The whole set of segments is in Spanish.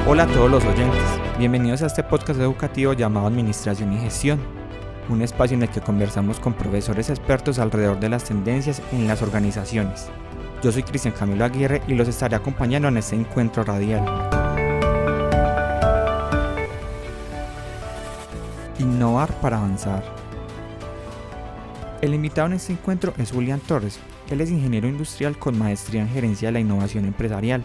Hola a todos los oyentes, bienvenidos a este podcast educativo llamado Administración y Gestión, un espacio en el que conversamos con profesores expertos alrededor de las tendencias en las organizaciones. Yo soy Cristian Camilo Aguirre y los estaré acompañando en este encuentro radial. Innovar para avanzar. El invitado en este encuentro es Julián Torres. Él es ingeniero industrial con maestría en gerencia de la innovación empresarial.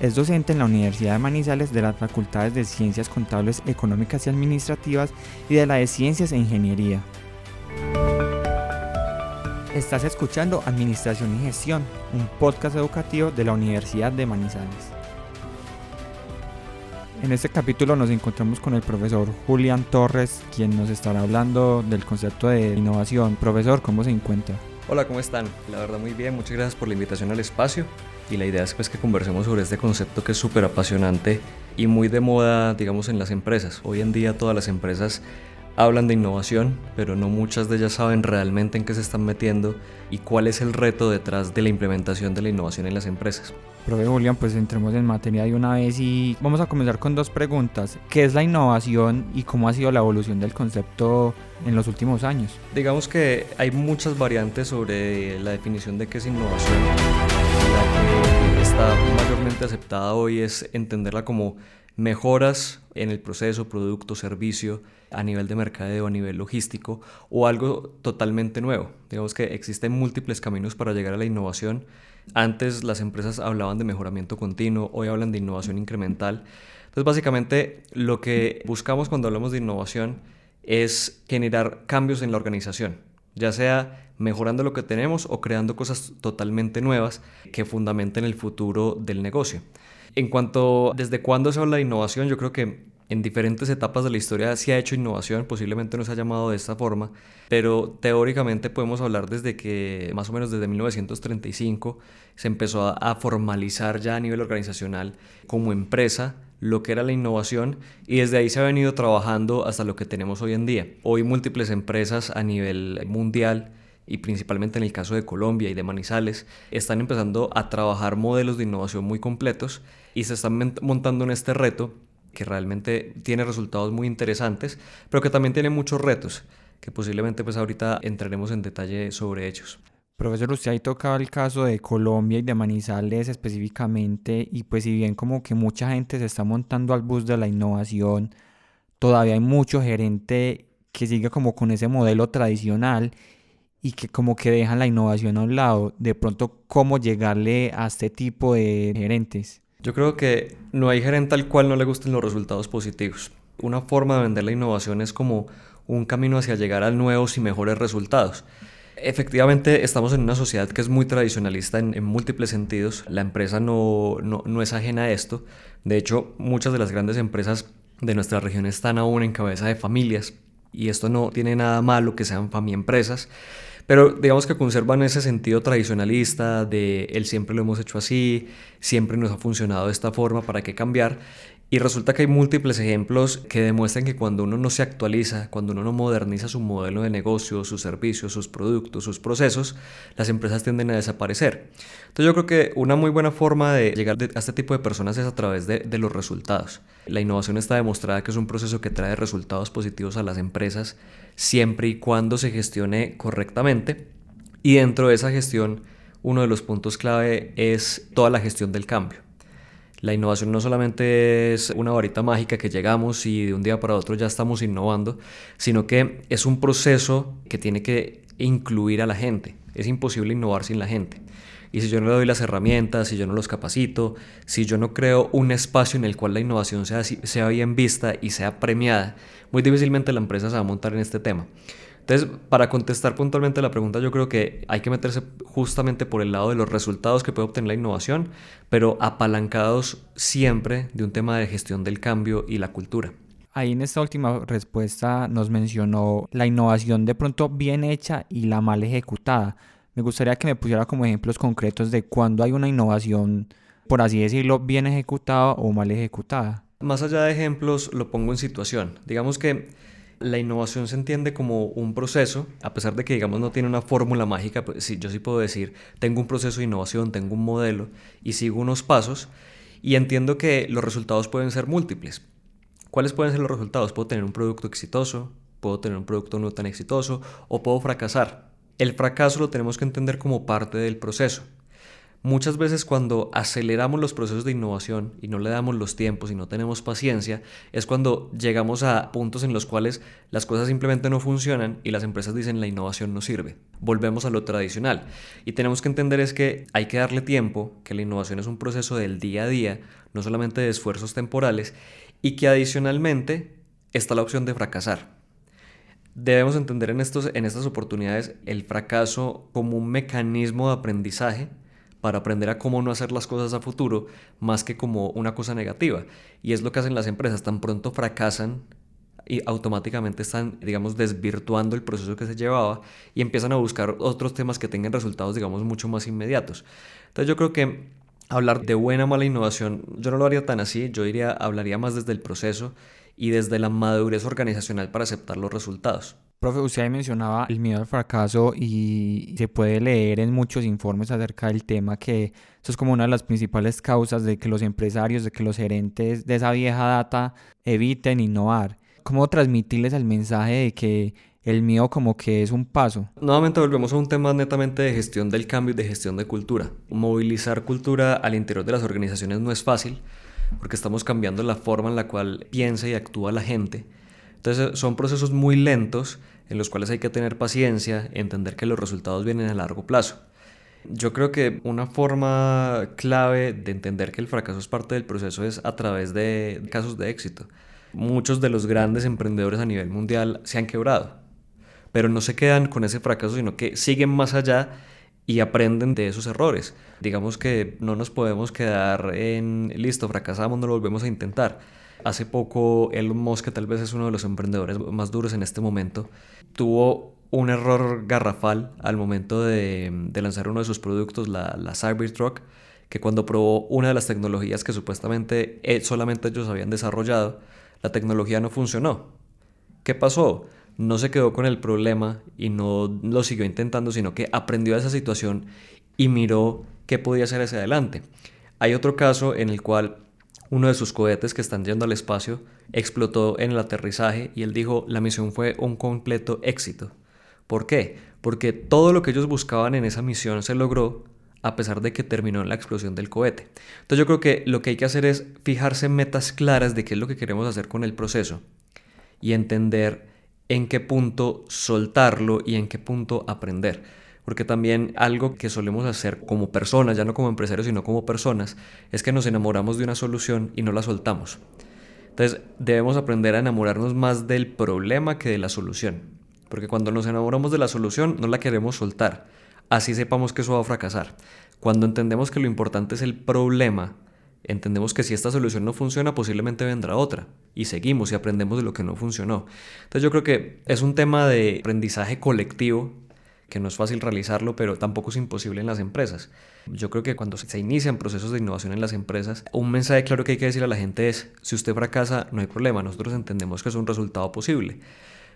Es docente en la Universidad de Manizales de las facultades de Ciencias Contables, Económicas y Administrativas y de la de Ciencias e Ingeniería. Estás escuchando Administración y Gestión, un podcast educativo de la Universidad de Manizales. En este capítulo nos encontramos con el profesor Julián Torres, quien nos estará hablando del concepto de innovación. Profesor, ¿cómo se encuentra? Hola, ¿cómo están? La verdad muy bien, muchas gracias por la invitación al espacio y la idea es pues, que conversemos sobre este concepto que es súper apasionante y muy de moda, digamos, en las empresas. Hoy en día todas las empresas hablan de innovación, pero no muchas de ellas saben realmente en qué se están metiendo y cuál es el reto detrás de la implementación de la innovación en las empresas. Profe Julián, pues entremos en materia de una vez y vamos a comenzar con dos preguntas. ¿Qué es la innovación y cómo ha sido la evolución del concepto en los últimos años? Digamos que hay muchas variantes sobre la definición de qué es innovación. La que está mayormente aceptada hoy es entenderla como mejoras en el proceso, producto, servicio, a nivel de mercadeo, a nivel logístico o algo totalmente nuevo. Digamos que existen múltiples caminos para llegar a la innovación. Antes las empresas hablaban de mejoramiento continuo, hoy hablan de innovación incremental. Entonces básicamente lo que buscamos cuando hablamos de innovación es generar cambios en la organización, ya sea mejorando lo que tenemos o creando cosas totalmente nuevas que fundamenten el futuro del negocio. En cuanto a desde cuándo se habla de innovación, yo creo que en diferentes etapas de la historia se ha hecho innovación, posiblemente no se ha llamado de esta forma, pero teóricamente podemos hablar desde que más o menos desde 1935 se empezó a formalizar ya a nivel organizacional como empresa lo que era la innovación y desde ahí se ha venido trabajando hasta lo que tenemos hoy en día. Hoy múltiples empresas a nivel mundial y principalmente en el caso de Colombia y de Manizales, están empezando a trabajar modelos de innovación muy completos y se están montando en este reto que realmente tiene resultados muy interesantes, pero que también tiene muchos retos, que posiblemente pues ahorita entraremos en detalle sobre ellos. Profesor, usted ahí tocaba el caso de Colombia y de Manizales específicamente, y pues si bien como que mucha gente se está montando al bus de la innovación, todavía hay mucho gerente que sigue como con ese modelo tradicional y que como que dejan la innovación a un lado. De pronto, ¿cómo llegarle a este tipo de gerentes? Yo creo que no hay gerente al cual no le gusten los resultados positivos. Una forma de vender la innovación es como un camino hacia llegar a nuevos y mejores resultados. Efectivamente, estamos en una sociedad que es muy tradicionalista en múltiples sentidos. La empresa no es ajena a esto. De hecho, muchas de las grandes empresas de nuestra región están aún en cabeza de familias. Y esto no tiene nada malo que sean empresas, pero digamos que conservan ese sentido tradicionalista de el siempre lo hemos hecho así, siempre nos ha funcionado de esta forma, ¿para qué cambiar? Y resulta que hay múltiples ejemplos que demuestran que cuando uno no se actualiza, cuando uno no moderniza su modelo de negocio, sus servicios, sus productos, sus procesos, las empresas tienden a desaparecer. Entonces yo creo que una muy buena forma de llegar a este tipo de personas es a través de los resultados. La innovación está demostrada que es un proceso que trae resultados positivos a las empresas siempre y cuando se gestione correctamente. Y dentro de esa gestión, uno de los puntos clave es toda la gestión del cambio. La innovación no solamente es una varita mágica que llegamos y de un día para otro ya estamos innovando, sino que es un proceso que tiene que incluir a la gente. Es imposible innovar sin la gente. Y si yo no le doy las herramientas, si yo no los capacito, si yo no creo un espacio en el cual la innovación sea bien vista y sea premiada, muy difícilmente la empresa se va a montar en este tema. Entonces, para contestar puntualmente la pregunta, yo creo que hay que meterse justamente por el lado de los resultados que puede obtener la innovación, pero apalancados siempre de un tema de gestión del cambio y la cultura. Ahí en esta última respuesta nos mencionó la innovación de pronto bien hecha y la mal ejecutada. Me gustaría que me pusiera como ejemplos concretos de cuándo hay una innovación, por así decirlo, bien ejecutada o mal ejecutada. Más allá de ejemplos, lo pongo en situación. Digamos que la innovación se entiende como un proceso, a pesar de que digamos no tiene una fórmula mágica, pues sí, yo sí puedo decir, tengo un proceso de innovación, tengo un modelo y sigo unos pasos. y entiendo que los resultados pueden ser múltiples. ¿Cuáles pueden ser los resultados? Puedo tener un producto exitoso, puedo tener un producto no tan exitoso o puedo fracasar. El fracaso lo tenemos que entender como parte del proceso. Muchas veces cuando aceleramos los procesos de innovación y no le damos los tiempos y no tenemos paciencia, es cuando llegamos a puntos en los cuales las cosas simplemente no funcionan y las empresas dicen la innovación no sirve. Volvemos a lo tradicional y tenemos que entender es que hay que darle tiempo, que la innovación es un proceso del día a día, no solamente de esfuerzos temporales, y que adicionalmente está la opción de fracasar. Debemos entender en estas oportunidades el fracaso como un mecanismo de aprendizaje para aprender a cómo no hacer las cosas a futuro, más que como una cosa negativa. Y es lo que hacen las empresas, tan pronto fracasan y automáticamente están, digamos, desvirtuando el proceso que se llevaba y empiezan a buscar otros temas que tengan resultados, digamos, mucho más inmediatos. Entonces yo creo que hablar de buena o mala innovación, yo no lo haría tan así, hablaría más desde el proceso y desde la madurez organizacional para aceptar los resultados. Profe, usted ahí mencionaba el miedo al fracaso y se puede leer en muchos informes acerca del tema que eso es como una de las principales causas de que los empresarios, de que los gerentes de esa vieja data eviten innovar. ¿Cómo transmitirles el mensaje de que el miedo como que es un paso? Nuevamente volvemos a un tema netamente de gestión del cambio y de gestión de cultura. Movilizar cultura al interior de las organizaciones no es fácil porque estamos cambiando la forma en la cual piensa y actúa la gente. Entonces son procesos muy lentos en los cuales hay que tener paciencia, entender que los resultados vienen a largo plazo. Yo creo que una forma clave de entender que el fracaso es parte del proceso es a través de casos de éxito. Muchos de los grandes emprendedores a nivel mundial se han quebrado, pero no se quedan con ese fracaso, sino que siguen más allá y aprenden de esos errores. Digamos que no nos podemos quedar en listo, fracasamos, no lo volvemos a intentar. Hace poco Elon Musk, que tal vez es uno de los emprendedores más duros en este momento, tuvo un error garrafal al momento de lanzar uno de sus productos, la Cybertruck, que cuando probó una de las tecnologías que supuestamente solamente ellos habían desarrollado, la tecnología no funcionó. ¿Qué pasó? No se quedó con el problema y no lo siguió intentando, sino que aprendió de esa situación y miró qué podía hacer hacia adelante. Hay otro caso en el cual uno de sus cohetes que están yendo al espacio explotó en el aterrizaje y él dijo, la misión fue un completo éxito. ¿Por qué? Porque todo lo que ellos buscaban en esa misión se logró a pesar de que terminó en la explosión del cohete. Entonces yo creo que lo que hay que hacer es fijarse metas claras de qué es lo que queremos hacer con el proceso y entender en qué punto soltarlo y en qué punto aprender. Porque también algo que solemos hacer como personas, ya no como empresarios, sino como personas, es que nos enamoramos de una solución y no la soltamos. Entonces debemos aprender a enamorarnos más del problema que de la solución. Porque cuando nos enamoramos de la solución no la queremos soltar. Así sepamos que eso va a fracasar. Cuando entendemos que lo importante es el problema, entendemos que si esta solución no funciona, posiblemente vendrá otra. Y seguimos y aprendemos de lo que no funcionó. Entonces yo creo que es un tema de aprendizaje colectivo, que no es fácil realizarlo, pero tampoco es imposible en las empresas. Yo creo que cuando se inician procesos de innovación en las empresas, un mensaje claro que hay que decir a la gente es, si usted fracasa, no hay problema, nosotros entendemos que es un resultado posible.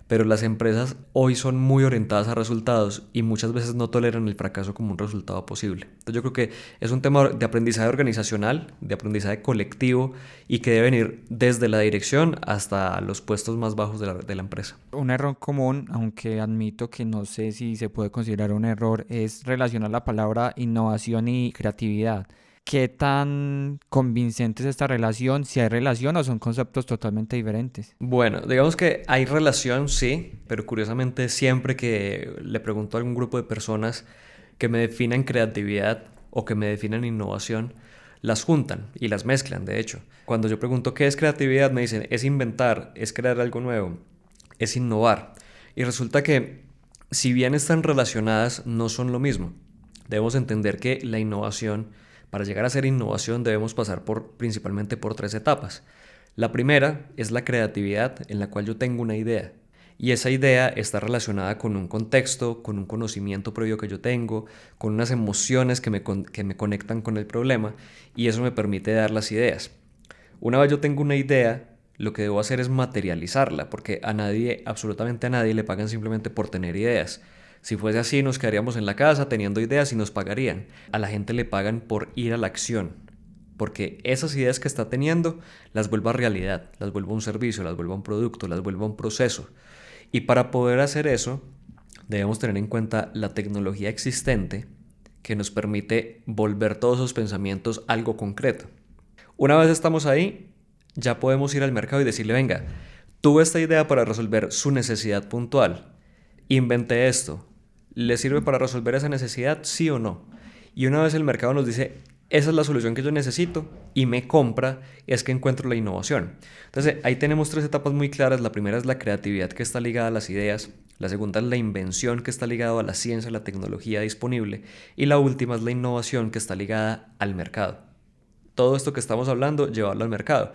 Pero las empresas hoy son muy orientadas a resultados y muchas veces no toleran el fracaso como un resultado posible. Entonces yo creo que es un tema de aprendizaje organizacional, de aprendizaje colectivo y que debe venir desde la dirección hasta los puestos más bajos de la empresa. Un error común, aunque admito que no sé si se puede considerar un error, es relacionar la palabra innovación y creatividad. ¿Qué tan convincente es esta relación? Si hay relación o son conceptos totalmente diferentes. Bueno, digamos que hay relación, sí, pero curiosamente siempre que le pregunto a algún grupo de personas que me definan creatividad o que me definan innovación, las juntan y las mezclan, de hecho. Cuando yo pregunto qué es creatividad, me dicen es inventar, es crear algo nuevo, es innovar. Y resulta que si bien están relacionadas, no son lo mismo. Debemos entender que la innovación, para llegar a ser innovación, debemos pasar principalmente por 3 etapas. La primera es la creatividad, en la cual yo tengo una idea. Y esa idea está relacionada con un contexto, con un conocimiento previo que yo tengo, con unas emociones que me conectan con el problema, y eso me permite dar las ideas. Una vez yo tengo una idea, lo que debo hacer es materializarla, porque a nadie, absolutamente a nadie, le pagan simplemente por tener ideas. Si fuese así, nos quedaríamos en la casa teniendo ideas y nos pagarían. A la gente le pagan por ir a la acción, porque esas ideas que está teniendo las vuelva realidad, las vuelva un servicio, las vuelva un producto, las vuelva un proceso. Y para poder hacer eso, debemos tener en cuenta la tecnología existente que nos permite volver todos esos pensamientos algo concreto. Una vez estamos ahí, ya podemos ir al mercado y decirle, venga, tuve esta idea para resolver su necesidad puntual, inventé esto, ¿le sirve para resolver esa necesidad, sí o no? Y una vez el mercado nos dice, esa es la solución que yo necesito y me compra, es que encuentro la innovación. Entonces ahí tenemos tres etapas muy claras. La primera es la creatividad que está ligada a las ideas, la segunda es la invención que está ligada a la ciencia, a la tecnología disponible, y la última es la innovación que está ligada al mercado. Todo esto que estamos hablando, llevarlo al mercado.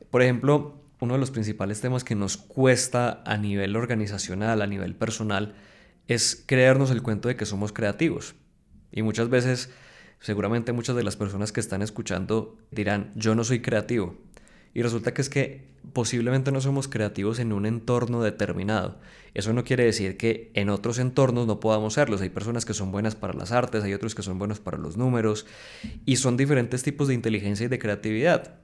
Por ejemplo, uno de los principales temas que nos cuesta a nivel organizacional, a nivel personal, es creernos el cuento de que somos creativos. Y muchas veces, seguramente muchas de las personas que están escuchando dirán, yo no soy creativo. Y resulta que es que posiblemente no somos creativos en un entorno determinado. Eso no quiere decir que en otros entornos no podamos serlos. Hay personas que son buenas para las artes, hay otros que son buenos para los números, y son diferentes tipos de inteligencia y de creatividad.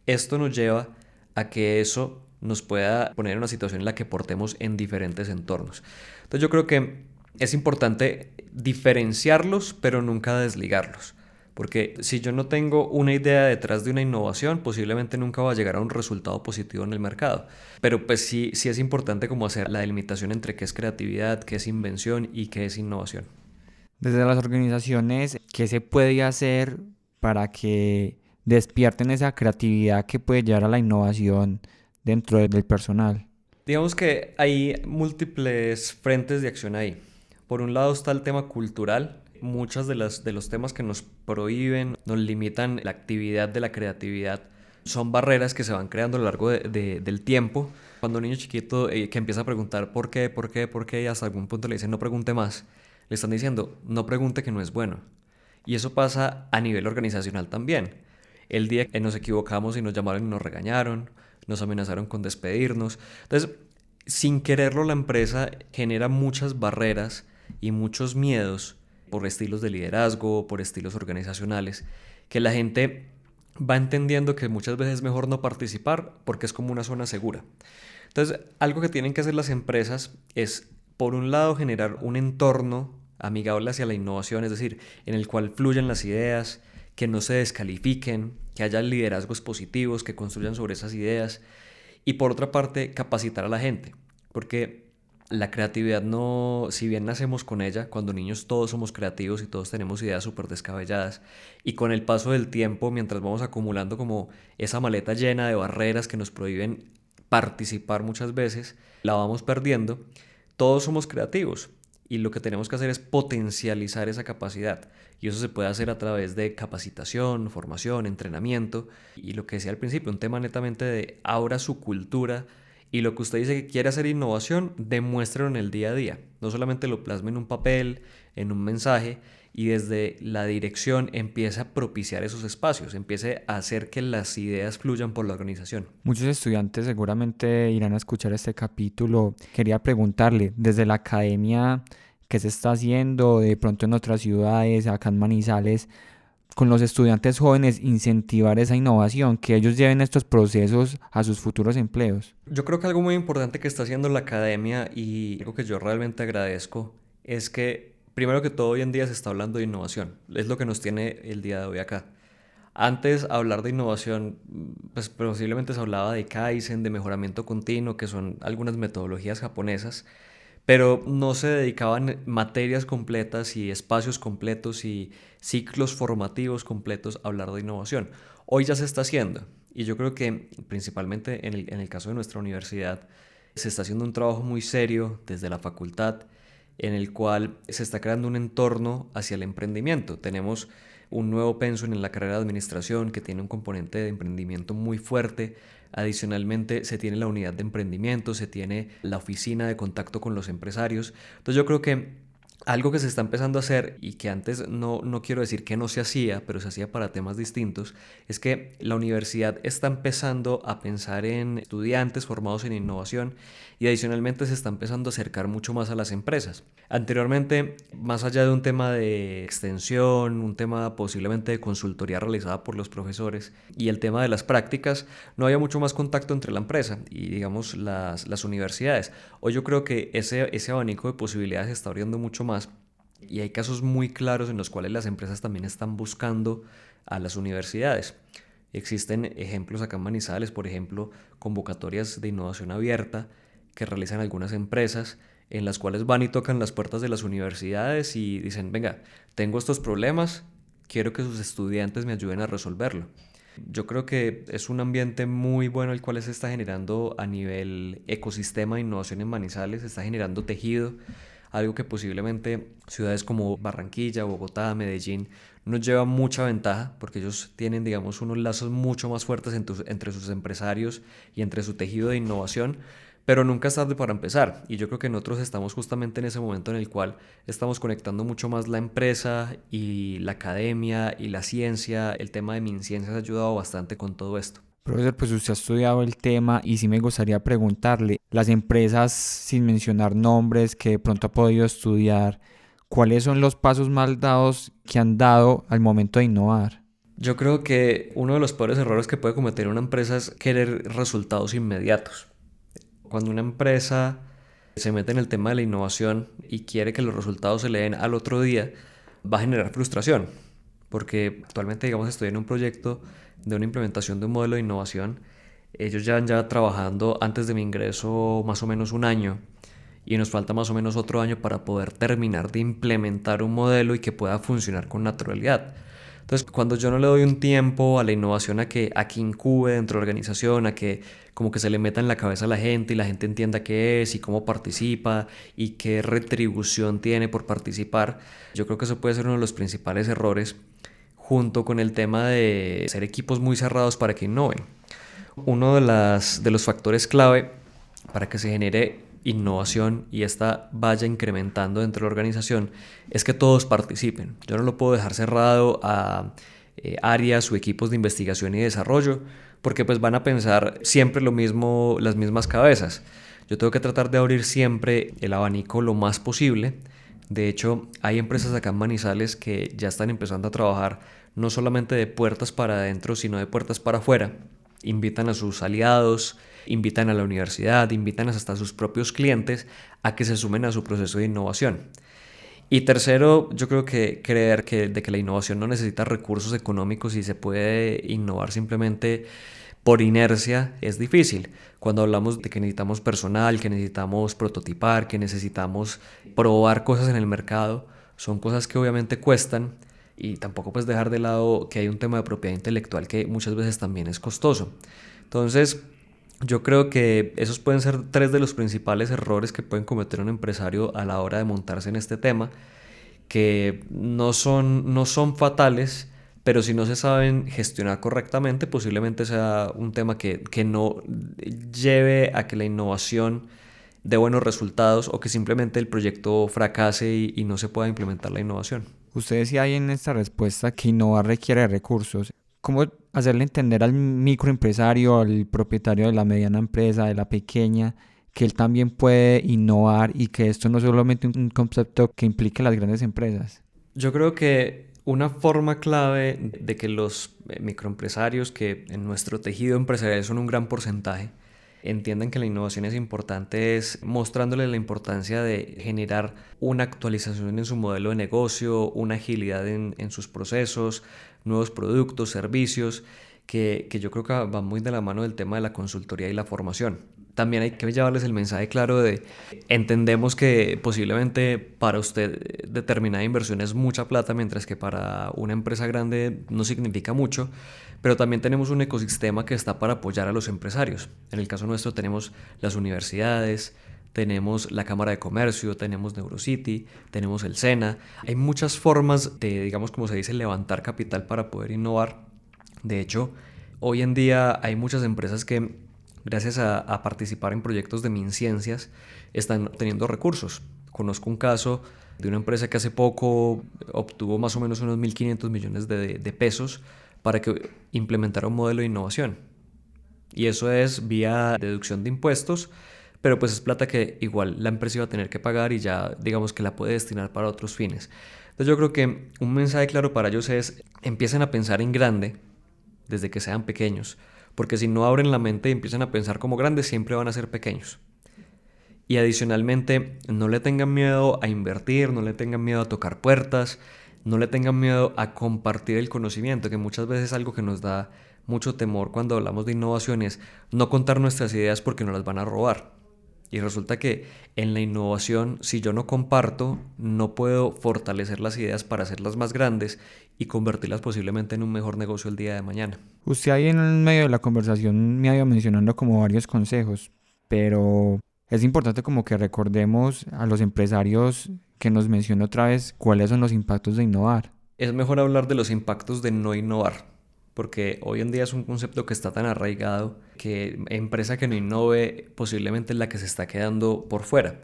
Esto nos lleva a que eso nos pueda poner en una situación en la que portemos en diferentes entornos. Entonces yo creo que es importante diferenciarlos, pero nunca desligarlos. Porque si yo no tengo una idea detrás de una innovación, posiblemente nunca va a llegar a un resultado positivo en el mercado. Pero pues sí es importante como hacer la delimitación entre qué es creatividad, qué es invención y qué es innovación. Desde las organizaciones, ¿qué se puede hacer para que despierten esa creatividad que puede llevar a la innovación dentro del personal? Digamos que hay múltiples frentes de acción ahí. Por un lado está el tema cultural. Muchos de los temas que nos prohíben, nos limitan la actividad de la creatividad, son barreras que se van creando a lo largo del tiempo. Cuando un niño chiquito que empieza a preguntar por qué, y hasta algún punto le dicen no pregunte más, le están diciendo no pregunte que no es bueno. Y eso pasa a nivel organizacional también. El día que nos equivocamos y nos llamaron y nos regañaron, nos amenazaron con despedirnos. Entonces, sin quererlo, la empresa genera muchas barreras y muchos miedos por estilos de liderazgo, por estilos organizacionales, que la gente va entendiendo que muchas veces es mejor no participar porque es como una zona segura. Entonces, algo que tienen que hacer las empresas es, por un lado, generar un entorno amigable hacia la innovación, es decir, en el cual fluyan las ideas, que no se descalifiquen, que haya liderazgos positivos, que construyan sobre esas ideas. Y por otra parte, capacitar a la gente, porque la creatividad no, si bien nacemos con ella, cuando niños todos somos creativos y todos tenemos ideas súper descabelladas, y con el paso del tiempo, mientras vamos acumulando como esa maleta llena de barreras que nos prohíben participar muchas veces, la vamos perdiendo, todos somos creativos. Y lo que tenemos que hacer es potencializar esa capacidad. Y eso se puede hacer a través de capacitación, formación, entrenamiento. Y lo que decía al principio, un tema netamente de abra su cultura. Y lo que usted dice que quiere hacer innovación, demuéstrelo en el día a día. No solamente lo plasme en un papel, en un mensaje, y desde la dirección empiece a propiciar esos espacios, empiece a hacer que las ideas fluyan por la organización. Muchos estudiantes seguramente irán a escuchar este capítulo. Quería preguntarle, desde la academia, ¿qué se está haciendo de pronto en otras ciudades, acá en Manizales, con los estudiantes jóvenes, incentivar esa innovación, que ellos lleven estos procesos a sus futuros empleos? Yo creo que algo muy importante que está haciendo la academia y algo que yo realmente agradezco es que primero que todo hoy en día se está hablando de innovación. Es lo que nos tiene el día de hoy acá. Antes hablar de innovación, pues posiblemente se hablaba de Kaizen, de mejoramiento continuo, que son algunas metodologías japonesas, pero no se dedicaban materias completas y espacios completos y ciclos formativos completos a hablar de innovación. Hoy ya se está haciendo y yo creo que principalmente en el caso de nuestra universidad se está haciendo un trabajo muy serio desde la facultad en el cual se está creando un entorno hacia el emprendimiento. Tenemos un nuevo pensum en la carrera de administración que tiene un componente de emprendimiento muy fuerte. Adicionalmente se tiene la unidad de emprendimiento, se tiene la oficina de contacto con los empresarios. Entonces yo creo que Algo que se está empezando a hacer y que antes no quiero decir que no se hacía, pero se hacía para temas distintos, es que la universidad está empezando a pensar en estudiantes formados en innovación y adicionalmente se está empezando a acercar mucho más a las empresas. Anteriormente, más allá de un tema de extensión, un tema posiblemente de consultoría realizada por los profesores y el tema de las prácticas, no había mucho más contacto entre la empresa y digamos las universidades. Hoy yo creo que ese abanico de posibilidades se está abriendo mucho más y hay casos muy claros en los cuales las empresas también están buscando a las universidades. Existen ejemplos acá en Manizales, por ejemplo, convocatorias de innovación abierta que realizan algunas empresas en las cuales van y tocan las puertas de las universidades y dicen, venga, tengo estos problemas, quiero que sus estudiantes me ayuden a resolverlo. Yo creo que es un ambiente muy bueno el cual se está generando a nivel ecosistema de innovación en Manizales, se está generando tejido, algo que posiblemente ciudades como Barranquilla, Bogotá, Medellín nos lleva mucha ventaja porque ellos tienen, digamos, unos lazos mucho más fuertes entre sus empresarios y entre su tejido de innovación, pero nunca es tarde para empezar y yo creo que nosotros estamos justamente en ese momento en el cual estamos conectando mucho más la empresa y la academia y la ciencia. El tema de MinCiencias ha ayudado bastante con todo esto. Profesor, pues usted ha estudiado el tema y sí me gustaría preguntarle, las empresas, sin mencionar nombres, que de pronto ha podido estudiar, ¿cuáles son los pasos mal dados que han dado al momento de innovar? Yo creo que uno de los peores errores que puede cometer una empresa es querer resultados inmediatos. Cuando una empresa se mete en el tema de la innovación y quiere que los resultados se le den al otro día, va a generar frustración. Porque actualmente, digamos, estoy en un proyecto de una implementación de un modelo de innovación. Ellos ya trabajando antes de mi ingreso más o menos un año y nos falta más o menos otro año para poder terminar de implementar un modelo y que pueda funcionar con naturalidad. Entonces, cuando yo no le doy un tiempo a la innovación a que incube dentro de la organización, a que como que se le meta en la cabeza a la gente y la gente entienda qué es y cómo participa y qué retribución tiene por participar, yo creo que eso puede ser uno de los principales errores junto con el tema de ser equipos muy cerrados para que innoven. Uno de los factores clave para que se genere innovación y esta vaya incrementando dentro de la organización es que todos participen. Yo no lo puedo dejar cerrado a áreas o equipos de investigación y desarrollo porque pues van a pensar siempre lo mismo las mismas cabezas. Yo tengo que tratar de abrir siempre el abanico lo más posible. De hecho, hay empresas acá en Manizales que ya están empezando a trabajar no solamente de puertas para adentro, sino de puertas para afuera. Invitan a sus aliados, invitan a la universidad, invitan hasta a sus propios clientes a que se sumen a su proceso de innovación. Y tercero, yo creo que creer de que la innovación no necesita recursos económicos y se puede innovar simplemente por inercia es difícil. Cuando hablamos de que necesitamos personal, que necesitamos prototipar, que necesitamos probar cosas en el mercado, son cosas que obviamente cuestan y tampoco puedes dejar de lado que hay un tema de propiedad intelectual que muchas veces también es costoso. Entonces, yo creo que esos pueden ser tres de los principales errores que pueden cometer un empresario a la hora de montarse en este tema, que no son fatales, pero si no se saben gestionar correctamente, posiblemente sea un tema que no lleve a que la innovación dé buenos resultados o que simplemente el proyecto fracase y no se pueda implementar la innovación. Usted decía ahí en esta respuesta que innovar requiere recursos. ¿Cómo hacerle entender al microempresario, al propietario de la mediana empresa, de la pequeña, que él también puede innovar y que esto no es solamente un concepto que implique las grandes empresas? Yo creo que una forma clave de que los microempresarios, que en nuestro tejido empresarial son un gran porcentaje, entiendan que la innovación es importante es mostrándoles la importancia de generar una actualización en su modelo de negocio, una agilidad en sus procesos, nuevos productos, servicios, que yo creo que va muy de la mano del tema de la consultoría y la formación. También hay que llevarles el mensaje claro de entendemos que posiblemente para usted determinada inversión es mucha plata, mientras que para una empresa grande no significa mucho, pero también tenemos un ecosistema que está para apoyar a los empresarios. En el caso nuestro tenemos las universidades, tenemos la Cámara de Comercio, tenemos Neurocity, tenemos el SENA. Hay muchas formas de, digamos, como se dice, levantar capital para poder innovar. De hecho, hoy en día hay muchas empresas que gracias a participar en proyectos de MinCiencias están teniendo recursos. conozco un caso de una empresa que hace poco obtuvo más o menos unos 1.500 millones de pesos para que implementara un modelo de innovación. Y eso es vía deducción de impuestos, pero pues es plata que igual la empresa iba a tener que pagar y ya digamos que la puede destinar para otros fines. Entonces yo creo que un mensaje claro para ellos es: empiecen a pensar en grande desde que sean pequeños, porque si no abren la mente y empiezan a pensar como grandes, siempre van a ser pequeños. Y adicionalmente, no le tengan miedo a invertir, no le tengan miedo a tocar puertas, no le tengan miedo a compartir el conocimiento, que muchas veces es algo que nos da mucho temor cuando hablamos de innovaciones, no contar nuestras ideas porque nos las van a robar. Y resulta que en la innovación, si yo no comparto, no puedo fortalecer las ideas para hacerlas más grandes y convertirlas posiblemente en un mejor negocio el día de mañana. Usted ahí en el medio de la conversación me ha ido mencionando como varios consejos, pero es importante como que recordemos a los empresarios que nos mencionó otra vez cuáles son los impactos de innovar. Es mejor hablar de los impactos de no innovar, porque hoy en día es un concepto que está tan arraigado que empresa que no innove posiblemente es la que se está quedando por fuera.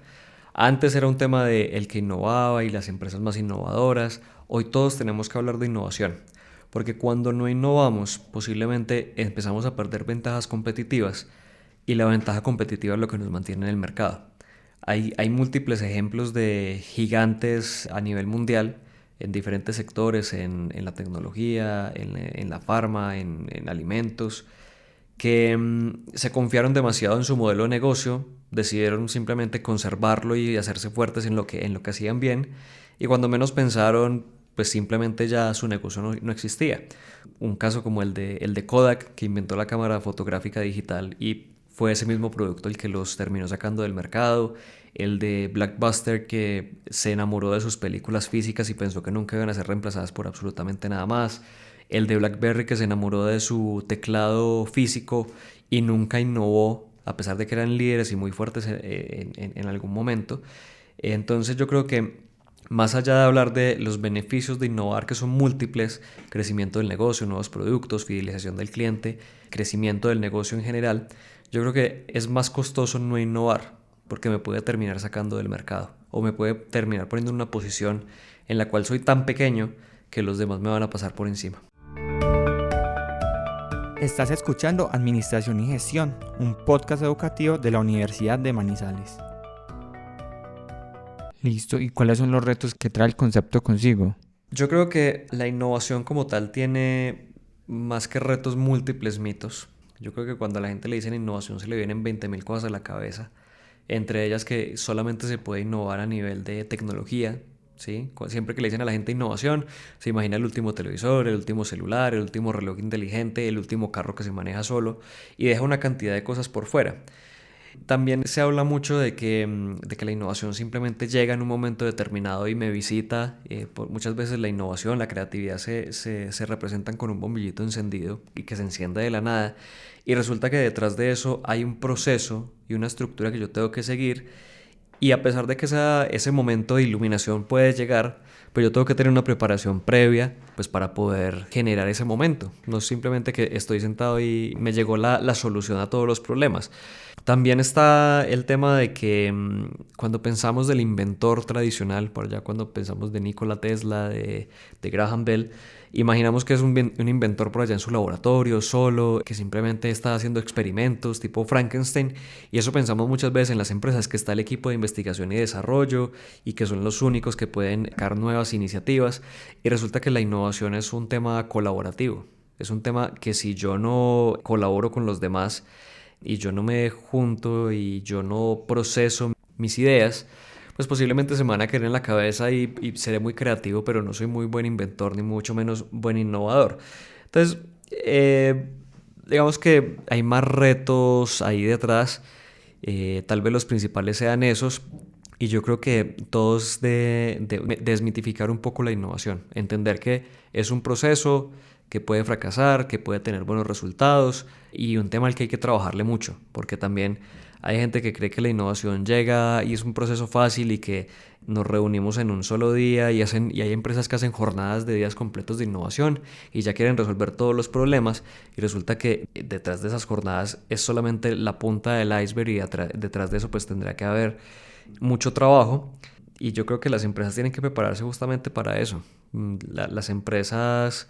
Antes era un tema de el que innovaba y las empresas más innovadoras. Hoy todos tenemos que hablar de innovación, porque cuando no innovamos posiblemente empezamos a perder ventajas competitivas, y la ventaja competitiva es lo que nos mantiene en el mercado. Hay múltiples ejemplos de gigantes a nivel mundial en diferentes sectores, en la tecnología, en la farma, en alimentos, que se confiaron demasiado en su modelo de negocio, decidieron simplemente conservarlo y hacerse fuertes en lo que hacían bien, y cuando menos pensaron, pues simplemente ya su negocio no existía. Un caso como el de Kodak, que inventó la cámara fotográfica digital y fue ese mismo producto el que los terminó sacando del mercado. El de Blockbuster, que se enamoró de sus películas físicas y pensó que nunca iban a ser reemplazadas por absolutamente nada más. El de BlackBerry, que se enamoró de su teclado físico y nunca innovó, a pesar de que eran líderes y muy fuertes en algún momento. Entonces yo creo que más allá de hablar de los beneficios de innovar, que son múltiples: crecimiento del negocio, nuevos productos, fidelización del cliente, crecimiento del negocio en general, yo creo que es más costoso no innovar, porque me puede terminar sacando del mercado o me puede terminar poniendo en una posición en la cual soy tan pequeño que los demás me van a pasar por encima. Estás escuchando Administración y Gestión, un podcast educativo de la Universidad de Manizales. Listo, ¿y cuáles son los retos que trae el concepto consigo? Yo creo que la innovación como tal tiene más que retos múltiples mitos. Yo creo que cuando a la gente le dicen innovación se le vienen 20.000 cosas a la cabeza, entre ellas que solamente se puede innovar a nivel de tecnología, ¿sí? Siempre que le dicen a la gente innovación, se imagina el último televisor, el último celular, el último reloj inteligente, el último carro que se maneja solo, y deja una cantidad de cosas por fuera. También se habla mucho de que la innovación simplemente llega en un momento determinado y me visita. Muchas veces la innovación, la creatividad se representan con un bombillito encendido y que se enciende de la nada. Y resulta que detrás de eso hay un proceso y una estructura que yo tengo que seguir. Y a pesar de que ese momento de iluminación puede llegar, pues yo tengo que tener una preparación previa pues para poder generar ese momento. No es simplemente que estoy sentado y me llegó la solución a todos los problemas. También está el tema de que cuando pensamos del inventor tradicional, por allá cuando pensamos de Nikola Tesla, de Graham Bell, imaginamos que es un inventor por allá en su laboratorio, solo, que simplemente está haciendo experimentos tipo Frankenstein, y eso pensamos muchas veces en las empresas, que está el equipo de investigación y desarrollo y que son los únicos que pueden sacar nuevas iniciativas, y resulta que la innovación es un tema colaborativo, es un tema que si yo no colaboro con los demás y yo no me junto y yo no proceso mis ideas, pues posiblemente se me van a caer en la cabeza y seré muy creativo, pero no soy muy buen inventor ni mucho menos buen innovador. Entonces, digamos que hay más retos ahí detrás, tal vez los principales sean esos, y yo creo que todos de desmitificar un poco la innovación, entender que es un proceso que puede fracasar, que puede tener buenos resultados y un tema al que hay que trabajarle mucho, porque también hay gente que cree que la innovación llega y es un proceso fácil y que nos reunimos en un solo día y hay empresas que hacen jornadas de días completos de innovación y ya quieren resolver todos los problemas, y resulta que detrás de esas jornadas es solamente la punta del iceberg y detrás de eso pues tendrá que haber mucho trabajo. Y yo creo que las empresas tienen que prepararse justamente para eso. Las empresas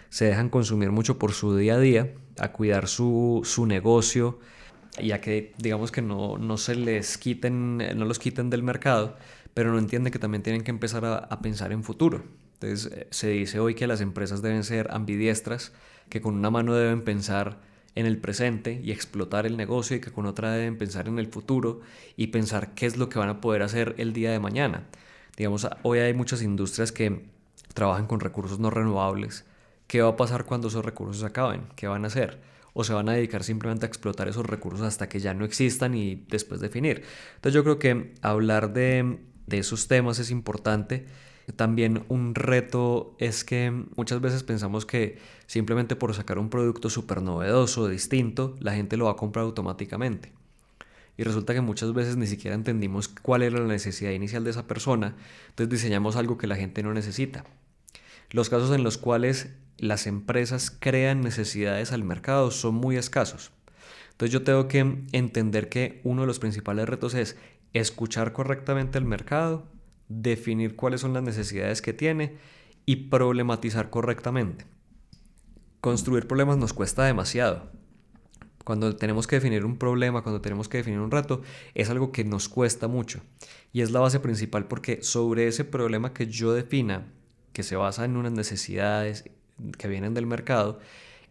se dejan consumir mucho por su día a día, a cuidar su negocio y a que digamos que no se les quiten, no los quiten del mercado, pero no entienden que también tienen que empezar a pensar en futuro. Entonces se dice hoy que las empresas deben ser ambidiestras, que con una mano deben pensar en el presente y explotar el negocio y que con otra deben pensar en el futuro y pensar qué es lo que van a poder hacer el día de mañana. Digamos, hoy hay muchas industrias que trabajan con recursos no renovables. ¿Qué va a pasar cuando esos recursos se acaben? ¿Qué van a hacer? ¿O se van a dedicar simplemente a explotar esos recursos hasta que ya no existan y después definir? Entonces yo creo que hablar de esos temas es importante. También un reto es que muchas veces pensamos que simplemente por sacar un producto súper novedoso, distinto, la gente lo va a comprar automáticamente. Y resulta que muchas veces ni siquiera entendimos cuál era la necesidad inicial de esa persona, entonces diseñamos algo que la gente no necesita. Los casos en los cuales las empresas crean necesidades al mercado son muy escasos. Entonces yo tengo que entender que uno de los principales retos es escuchar correctamente el mercado, definir cuáles son las necesidades que tiene y problematizar correctamente. Construir problemas nos cuesta demasiado. Cuando tenemos que definir un problema, cuando tenemos que definir un reto, es algo que nos cuesta mucho. Y es la base principal porque sobre ese problema que yo defina, que se basa en unas necesidades que vienen del mercado,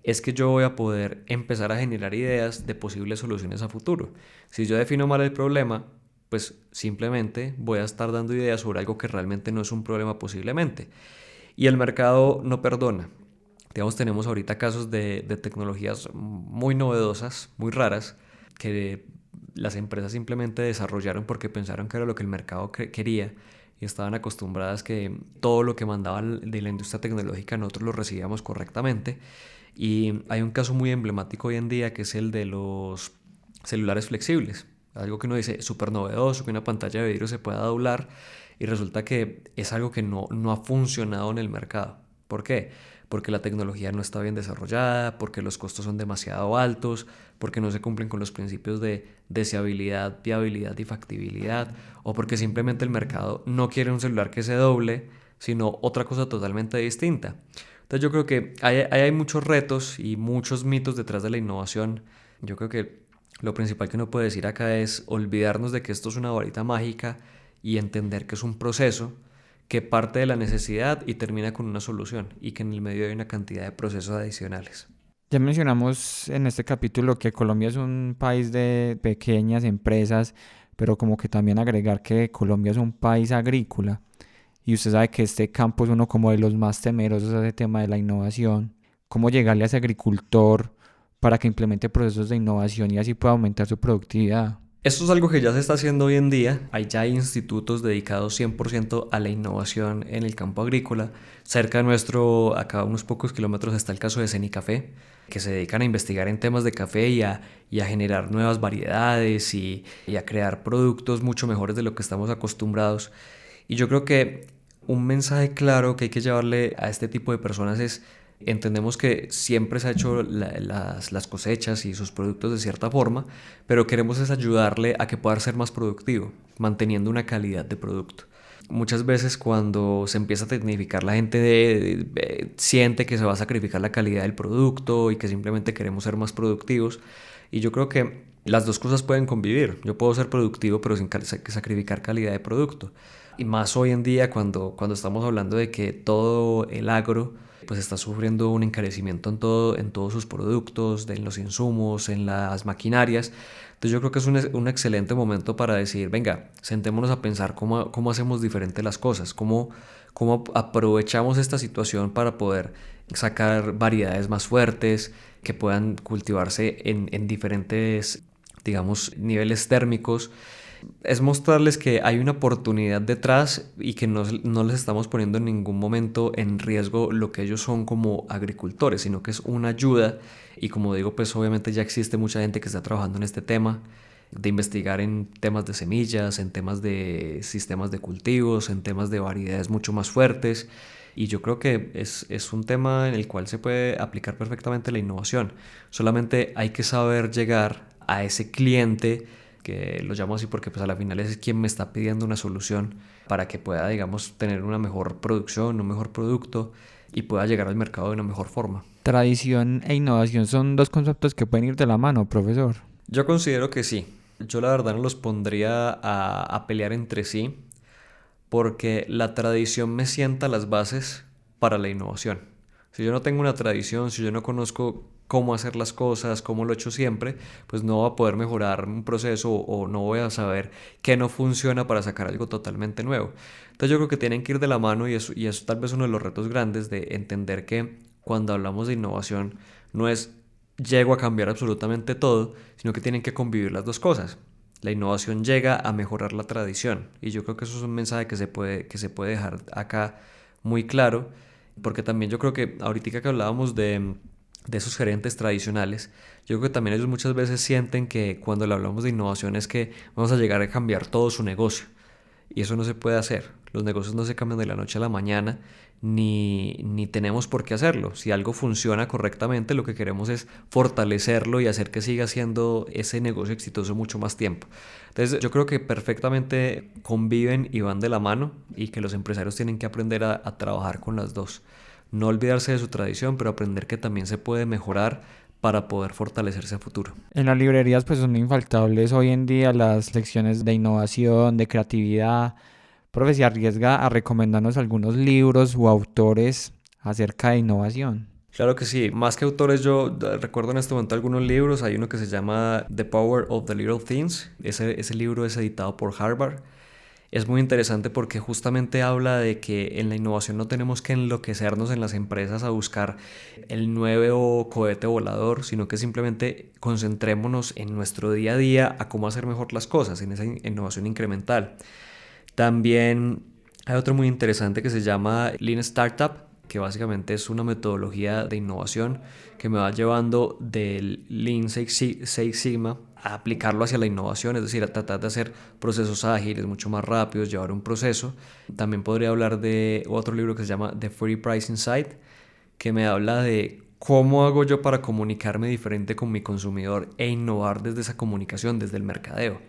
es que yo voy a poder empezar a generar ideas de posibles soluciones a futuro. Si yo defino mal el problema, pues simplemente voy a estar dando ideas sobre algo que realmente no es un problema posiblemente. Y el mercado no perdona. Digamos, tenemos ahorita casos de tecnologías muy novedosas, muy raras, que las empresas simplemente desarrollaron porque pensaron que era lo que el mercado quería y estaban acostumbradas que todo lo que mandaban de la industria tecnológica nosotros lo recibíamos correctamente. Y hay un caso muy emblemático hoy en día que es el de los celulares flexibles. Algo que uno dice súper novedoso, que una pantalla de vidrio se pueda doblar y resulta que es algo que no ha funcionado en el mercado. ¿Por qué? Porque la tecnología no está bien desarrollada, porque los costos son demasiado altos, porque no se cumplen con los principios de deseabilidad, viabilidad y factibilidad, o porque simplemente el mercado no quiere un celular que se doble, sino otra cosa totalmente distinta. Entonces yo creo que hay muchos retos y muchos mitos detrás de la innovación. Yo creo que lo principal que uno puede decir acá es olvidarnos de que esto es una varita mágica y entender que es un proceso que parte de la necesidad y termina con una solución y que en el medio hay una cantidad de procesos adicionales. Ya mencionamos en este capítulo que Colombia es un país de pequeñas empresas, pero como que también agregar que Colombia es un país agrícola. Y usted sabe que este campo es uno como de los más temerosos a ese tema de la innovación. ¿Cómo llegarle a ese agricultor para que implemente procesos de innovación y así pueda aumentar su productividad? Esto es algo que ya se está haciendo hoy en día. Ya hay institutos dedicados 100% a la innovación en el campo agrícola. Cerca de nuestro, acá a unos pocos kilómetros, está el caso de Cenicafé, que se dedican a investigar en temas de café y a generar nuevas variedades y a crear productos mucho mejores de lo que estamos acostumbrados. Y yo creo que un mensaje claro que hay que llevarle a este tipo de personas es: entendemos que siempre se ha hecho las cosechas y sus productos de cierta forma, pero queremos es ayudarle a que pueda ser más productivo, manteniendo una calidad de producto. Muchas veces cuando se empieza a tecnificar, la gente siente que se va a sacrificar la calidad del producto y que simplemente queremos ser más productivos. Y yo creo que las dos cosas pueden convivir. Yo puedo ser productivo pero sin sacrificar calidad de producto. Y más hoy en día cuando estamos hablando de que todo el agro pues está sufriendo un encarecimiento en todos sus productos, en los insumos, en las maquinarias. Entonces yo creo que es un excelente momento para decir, venga, sentémonos a pensar cómo hacemos diferente las cosas, cómo aprovechamos esta situación para poder sacar variedades más fuertes, que puedan cultivarse en diferentes, digamos, niveles térmicos. Es mostrarles que hay una oportunidad detrás y que no les estamos poniendo en ningún momento en riesgo lo que ellos son como agricultores, sino que es una ayuda. Y como digo, pues obviamente ya existe mucha gente que está trabajando en este tema, de investigar en temas de semillas, en temas de sistemas de cultivos, en temas de variedades mucho más fuertes. Y yo creo que es un tema en el cual se puede aplicar perfectamente la innovación. Solamente hay que saber llegar a ese cliente que lo llamo así porque pues a la final es quien me está pidiendo una solución para que pueda, digamos, tener una mejor producción, un mejor producto y pueda llegar al mercado de una mejor forma. Tradición e innovación son dos conceptos que pueden ir de la mano, profesor. Yo considero que sí. Yo la verdad no los pondría a pelear entre sí porque la tradición me sienta las bases para la innovación. Si yo no tengo una tradición, si yo no conozco cómo hacer las cosas, cómo lo he hecho siempre, pues no voy a poder mejorar un proceso o no voy a saber qué no funciona para sacar algo totalmente nuevo. Entonces yo creo que tienen que ir de la mano y eso tal vez uno de los retos grandes de entender que cuando hablamos de innovación no es llego a cambiar absolutamente todo, sino que tienen que convivir las dos cosas. La innovación llega a mejorar la tradición y yo creo que eso es un mensaje que se puede dejar acá muy claro, porque también yo creo que ahorita que hablábamos de esos gerentes tradicionales, yo creo que también ellos muchas veces sienten que cuando le hablamos de innovación es que vamos a llegar a cambiar todo su negocio y eso no se puede hacer. Los negocios no se cambian de la noche a la mañana ni tenemos por qué hacerlo. Si algo funciona correctamente, lo que queremos es fortalecerlo y hacer que siga siendo ese negocio exitoso mucho más tiempo. Entonces yo creo que perfectamente conviven y van de la mano y que los empresarios tienen que aprender a trabajar con las dos. No olvidarse de su tradición, pero aprender que también se puede mejorar para poder fortalecerse a futuro. En las librerías pues son infaltables hoy en día las lecciones de innovación, de creatividad. Profe, ¿se arriesga a recomendarnos algunos libros o autores acerca de innovación? Claro que sí, más que autores yo recuerdo en este momento algunos libros, hay uno que se llama The Power of the Little Things, ese libro es editado por Harvard. Es muy interesante porque justamente habla de que en la innovación no tenemos que enloquecernos en las empresas a buscar el nuevo cohete volador, sino que simplemente concentrémonos en nuestro día a día a cómo hacer mejor las cosas, en esa innovación incremental. También hay otro muy interesante que se llama Lean Startup, que básicamente es una metodología de innovación que me va llevando del Lean Six Sigma a aplicarlo hacia la innovación, es decir, a tratar de hacer procesos ágiles, mucho más rápidos, llevar un proceso. También podría hablar de otro libro que se llama The Free Pricing Side, que me habla de cómo hago yo para comunicarme diferente con mi consumidor e innovar desde esa comunicación, desde el mercadeo.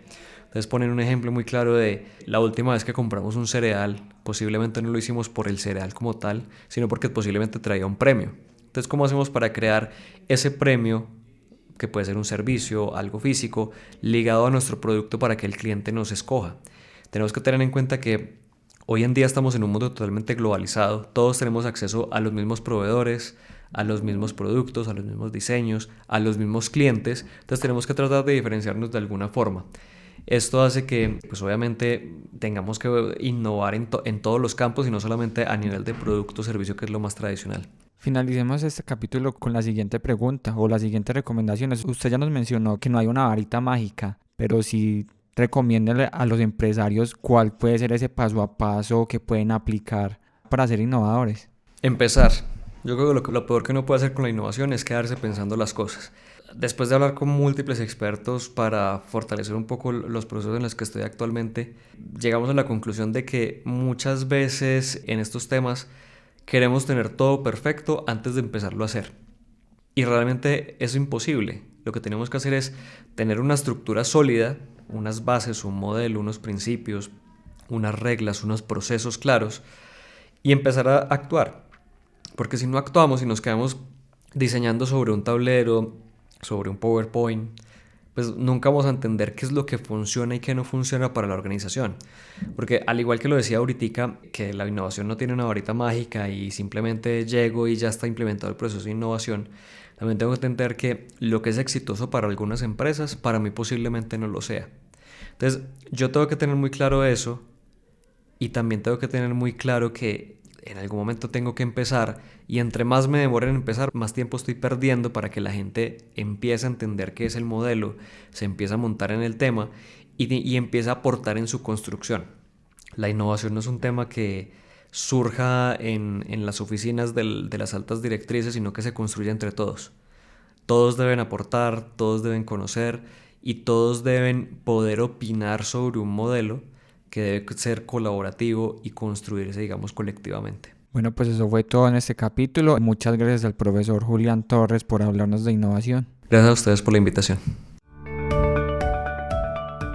Entonces ponen un ejemplo muy claro de la última vez que compramos un cereal, posiblemente no lo hicimos por el cereal como tal, sino porque posiblemente traía un premio. Entonces, ¿cómo hacemos para crear ese premio, que puede ser un servicio, algo físico, ligado a nuestro producto para que el cliente nos escoja? Tenemos que tener en cuenta que hoy en día estamos en un mundo totalmente globalizado, todos tenemos acceso a los mismos proveedores, a los mismos productos, a los mismos diseños, a los mismos clientes, entonces tenemos que tratar de diferenciarnos de alguna forma. Esto hace que, pues obviamente, tengamos que innovar en todos los campos y no solamente a nivel de producto o servicio, que es lo más tradicional. Finalicemos este capítulo con la siguiente pregunta o las siguientes recomendaciones. Usted ya nos mencionó que no hay una varita mágica, pero sí recomiéndele a los empresarios cuál puede ser ese paso a paso que pueden aplicar para ser innovadores. Empezar. Yo creo que lo peor que uno puede hacer con la innovación es quedarse pensando las cosas. Después de hablar con múltiples expertos para fortalecer un poco los procesos en los que estoy actualmente, llegamos a la conclusión de que muchas veces en estos temas queremos tener todo perfecto antes de empezarlo a hacer. Y realmente eso es imposible. Lo que tenemos que hacer es tener una estructura sólida, unas bases, un modelo, unos principios, unas reglas, unos procesos claros y empezar a actuar. Porque si no actuamos y nos quedamos diseñando sobre un tablero, sobre un PowerPoint, pues nunca vamos a entender qué es lo que funciona y qué no funciona para la organización. Porque al igual que lo decía ahorita, que la innovación no tiene una varita mágica y simplemente llego y ya está implementado el proceso de innovación, también tengo que entender que lo que es exitoso para algunas empresas, para mí posiblemente no lo sea. Entonces, yo tengo que tener muy claro eso y también tengo que tener muy claro que en algún momento tengo que empezar y entre más me demore en empezar, más tiempo estoy perdiendo para que la gente empiece a entender qué es el modelo, se empieza a montar en el tema y empieza a aportar en su construcción. La innovación no es un tema que surja en las oficinas de las altas directrices, sino que se construye entre todos. Todos deben aportar, todos deben conocer y todos deben poder opinar sobre un modelo que debe ser colaborativo y construirse, digamos, colectivamente. Bueno, pues eso fue todo en este capítulo. Muchas gracias al profesor Julián Torres por hablarnos de innovación. Gracias a ustedes por la invitación.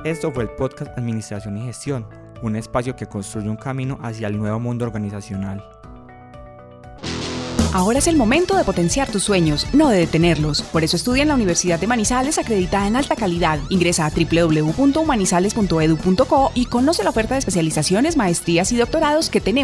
Esto fue el podcast Administración y Gestión, un espacio que construye un camino hacia el nuevo mundo organizacional. Ahora es el momento de potenciar tus sueños, no de detenerlos. Por eso estudia en la Universidad de Manizales, acreditada en alta calidad. Ingresa a www.manizales.edu.co y conoce la oferta de especializaciones, maestrías y doctorados que tenemos